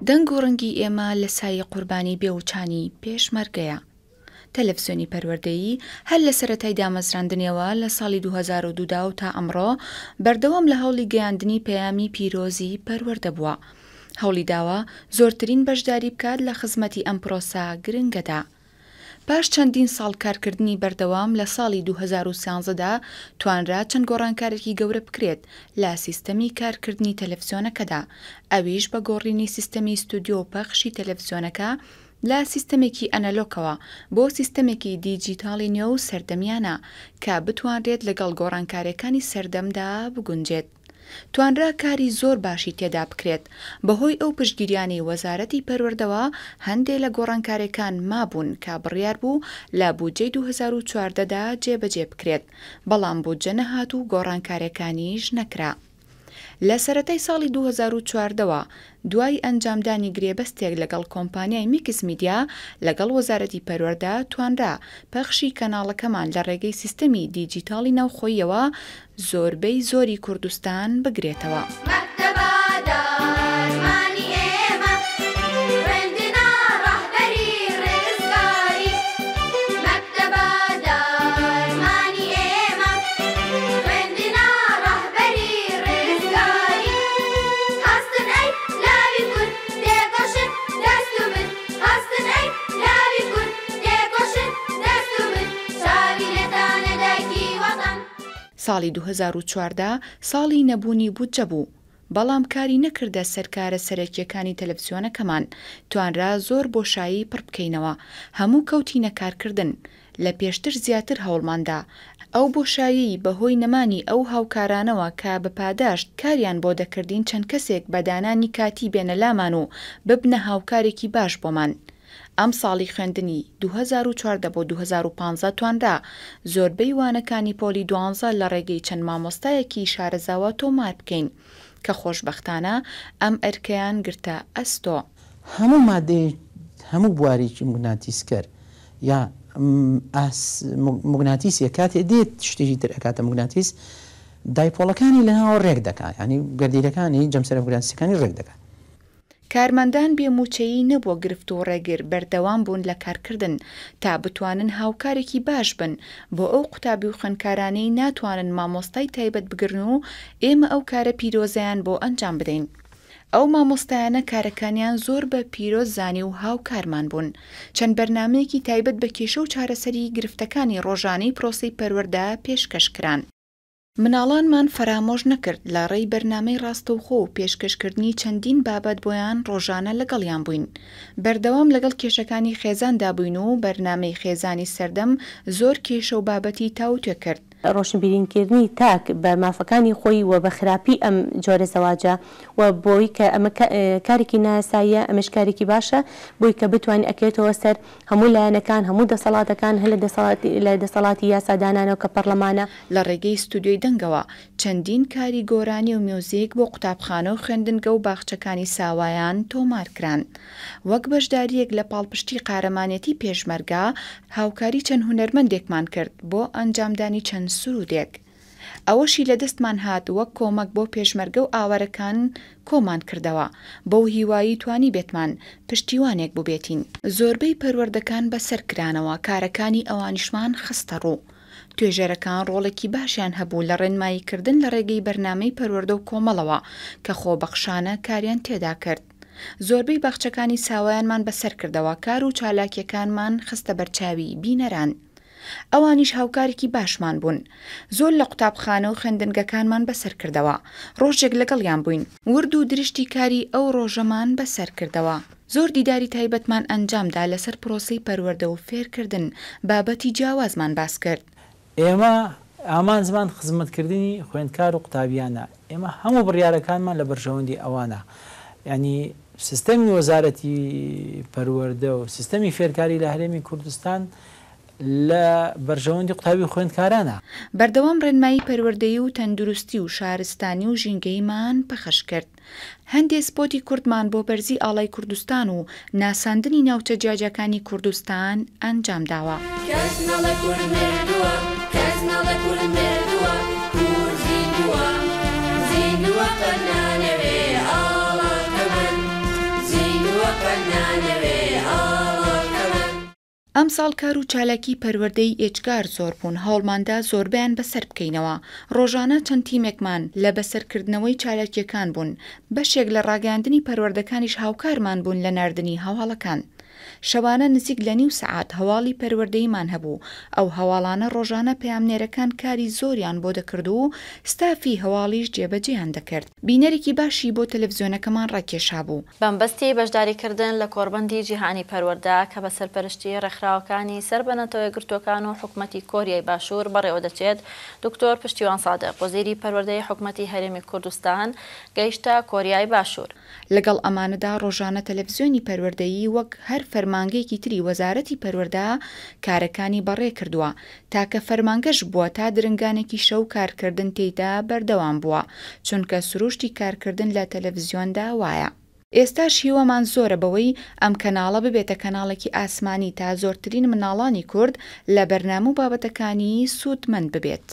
دەنگ و ڕەنگی ئێمە لە سایە قوربانی بێوچانی پێشمەرگەیە. تەلەڤیزیۆنی پەروەردەیی هەر لە سەرەتای دامەزراندنەوە لە ساڵی 2002 تا ئەمڕۆ بەردەوام لە هەوڵی گەیاندنی پەیامی پیرۆزی پەروەردە بووە. هەوڵی داوە زۆرترین بەشداری بکات لە خزمەتی ئەم پرۆسە گرنگەدا. پاش چەندین ساڵ کارکردنی بەردەوام لە ساڵی 2013دا توانرا چەند گۆڕانکارێکی گەورە بکرێت لە سیستەمی کارکردنی تەلەڤیزیۆنەکەدا، ئەویش بە گۆڕینی سیستەمی ستودیۆ و پەخشی تەلەڤیزیۆنەکە لە سیستەمێکی ئەنەلۆکەوە بۆ سیستەمێکی دیجیتاڵی نوێ و سەردەمیانە کە بتوانرێت لەگەڵ گۆڕانکاریەکانی سەردەمدا بگونجێت. توانرا کاری زۆر باشی تێدا بکرێت. بەهۆی ئەو پشتگیریانەی وەزارەتی پەروەردەوە هەندێک لە گۆڕانکاریەکان مابوون کە بڕیار بوو لە بودجەی 2014دا جێبەجێ بکرێت، بەڵام بودجە نەهات و گۆڕانکاریەکانیش نەکرا. لە سەرەتای ساڵی 2014ەوە دوای ئەنجامدانی گرێبەستێک لەگەڵ کۆمپانیای میکس میدیا لەگەڵ وەزارەتی پەروەردە توانرا پەخشی کەناڵەکەمان لە ڕێگەی سیستەمی دیجیتاڵی ناوخۆییەوە زۆربەی زۆری کوردستان بگرێتەوە. ساڵی 2014 ساڵی نەبوونی بودجە بوو، بەڵام کاری نەکردە سەرکارە سەرەکیەکانی تەلەڤیزیۆنەکەمان. توانرا زۆر بۆشایی پڕ بکەینەوە، هەموو کەوتینە کارکردن. لە پێشتر زیاتر هەوڵماندا. ئەو بۆشایی بەهۆی نەمانی ئەو هاوکارانەوە کە بە پاداشت کاریان بۆ دەکردین چەند کەسێک بە دانانی کاتی بێنە لامان و ببنە هاوکارێکی باش بۆمان. ئەم ساڵی خوێندنی 2014 بۆ 2015 توانرا زۆربەی وانەکانی پۆلی 12 لە ڕێگەی چەند مامۆستایەکی شارەزاوە تۆمار بکەین کە خۆشبەختانە ئەم ئەرکەیان گرتە ئەستۆ. هەموو مادەی هەموو بوارێکی موگناتیسکەر یا موگناتیسیە کاتێ دێت شتێکی تر ئەکاتە موگناتیس دایپۆڵەکانی لەناوە ڕێک دەکات، ینی گەردیلەکانی جەمسەرە موگناتیسەکانی ڕێک دەکات. کارمەندان بێموچەیی نەبووە گرفت و ڕێگر بەردەوام بوون لە کارکردن تا بتوانن هاوکارێکی باش بن بۆ ئەو قوتابی و خوێندکارانەی ناتوانن مامۆستای تایبەت بگرن و ئێمە ئەو کارە پیرۆزیان بۆ ئەنجام بدەین. ئەو مامۆستایانە کارەکانیان زۆر بە پیرۆز زانی و هاوکارمان بوون. چەند بەرنامەیەکی تایبەت بە کێشە و چارەسەری گرفتەکانی ڕۆژانەی پرۆسەی پەروەردە پێشکەشکران. مناڵانمان فرامۆژ نەکرد لە ڕێی بەرنامەی ڕاستەوخۆ و پێشکەشکردنی چەندین بابەت بۆیان ڕۆژانە لەگەڵیان بووین. بەردەوام لەگەڵ کێشەکانی خێزاندا بووین و بەرنامەی خێزانی سەردەم زۆر کێشە و بابەتی تاوتوێ کرد. ڕۆشنبیرینکردنی تاک بە مافەکانی خۆی و بە خراپی ئەم جۆرە زەواجە و بۆی کە ئەمە کارێکی ناساییە، ئەمەش کارێکی باشە بۆی کە بتوانین ئەکرێتەوە سەر هەموو لایەنەکان، هەموو دەسەڵاتەکان، هەر لە دەسەڵاتی یاسادانانەوە کە پەرلەمانە. لە ڕێگەی ستودیۆی دەنگەوە چەندین کاری گۆرانی و میوزیک بۆ قوتابخانە و خوێندنگە و باخچەکانی ساوایان تۆمارکران. وەک بەشداریەک لە پاڵپشتی قارەمانێتی پێشمەرگە هاوکاری چەند هونەرمەندێکمان کرد بۆ ئەنجامدانی چەند سرودێک. ئەوەشی لە دەستمان هات وەک کۆمەک بۆ پێشمەرگە و ئاوارەکان کۆمان کردەوە بۆ هیوایی توانی بێتمان پشتیوانێک ببێتین. زۆربەی پەروەردەکان بەسەر کرانەوە، کارەکانی ئەوانیشمان خستە ڕوو. توێژەرەکان ڕۆڵێکی باشیان هەبوو لە ڕێنماییکردن لە ڕێگەی بەرنامەی پەروەردە و کۆمەڵەوە کە خۆبەخشانە کاریان تێدا کرد. زۆربەی باخچەکانی ساوایانمان بەسەر کردەوە، کار و چالاکیەکانمان خستە بەرچاوی بینەران. ئەوانیش هاوکارێکی باشمان بوون. زۆر لە قوتابخانە و خوێندنگەکانمان بەسەر کردەوە. ڕۆژێک لەگەڵیان بووین. ورد و درشتی کاری ئەو ڕۆژەمان بەسەر کردەوە. زۆر دیداری تایبەتمان ئەنجامدا لەسەر پرۆسەی پەروەردە و فێرکردن. بابەتی جیاوازمان باس کرد. ئێمە ئامان زمان خزمەتکردنی خوێندکار و قوتابیانە. ئێمە هەموو بڕیارەکانمان لە بەرژەوەندی ئەوانە. ینی سیستەمی وەزارەتی پەروەردە و سیستەمی فێرکاری لە هەرێمی کوردستان لە بەرژەوەندی قوتابی خوێندکارانە. بەردەوام ڕێنمایی پەروەردەیی و تەندروستی و شارستانی و ژینگەیمان پەخش کرد. هەندێک سپۆتی کوردمان بۆ بەرزی ئاڵای کوردستان و ناساندنی ناوچە جیاجەکانی کوردستان ئەنجام داوە. زين وقنا نبي الله كمان زين ئەم ساڵ کار و چالاکی پەروەردەی ئێجگار زۆر بوون، هەوڵماندا زۆربیان بەسەر بکەینەوە. ڕۆژانە چەند تیمێکمان لە بەسەرکردنەوەی چالاکیەکان بوون. بەشێک لە ڕاگەاندنی پەروەردەکانیش هاوکارمان بوون لە ناردنی هەواڵەکان. شەوانە نزیک لە نیو سەعات هەواڵی پەروەردەیمان هەبوو. ئەو هەواڵانە ڕۆژانە پەیامنێرەکان کاری زۆریان بۆ دەکرد و ستافی هەواڵیش جێبەجێیان دەکرد. بینەرێکی باشی بۆ تەلەڤیزیۆنەکەمان ڕاکێشا بوو. بەمبەستی بەشداریکردن لە کۆڕبەندی جیهانی پەروەردە کە بە سەرپەرشتی ڕێکخراوەکانی سەربەنەتەوەی گرتوەکان و حکوومەتی کۆریای باشوور بەڕێوە دەچێت، دکتۆر پشتیوان سادق وەزیری پەروەردەی حکوومەتی هەرێمی کوردستان گەیشتە کۆریای باشوور. لەگەڵ ئەمانەدا ڕۆژانە تەلەڤیزیۆنی پەروەردەیی وەک هەر فەرمانگەیەکی تری وەزارەتی پەروەردە کارەکانی بەڕێ کردووە، تاکە فەرمانگەش بووە تا درنگانێکی شەو کارکردن تێیدا بەردەوام بووە، چونکە سروشتی کارکردن لە تەلەڤیزیۆندا وایە. ئێستاش هیوەمان زۆرە بەوەی ئەم کەناڵە ببێتە کەناڵێکی ئاسمانی تا زۆرترین مناڵانی کورد لە بەرنامە و بابەتەکانی سوودمەند ببێت.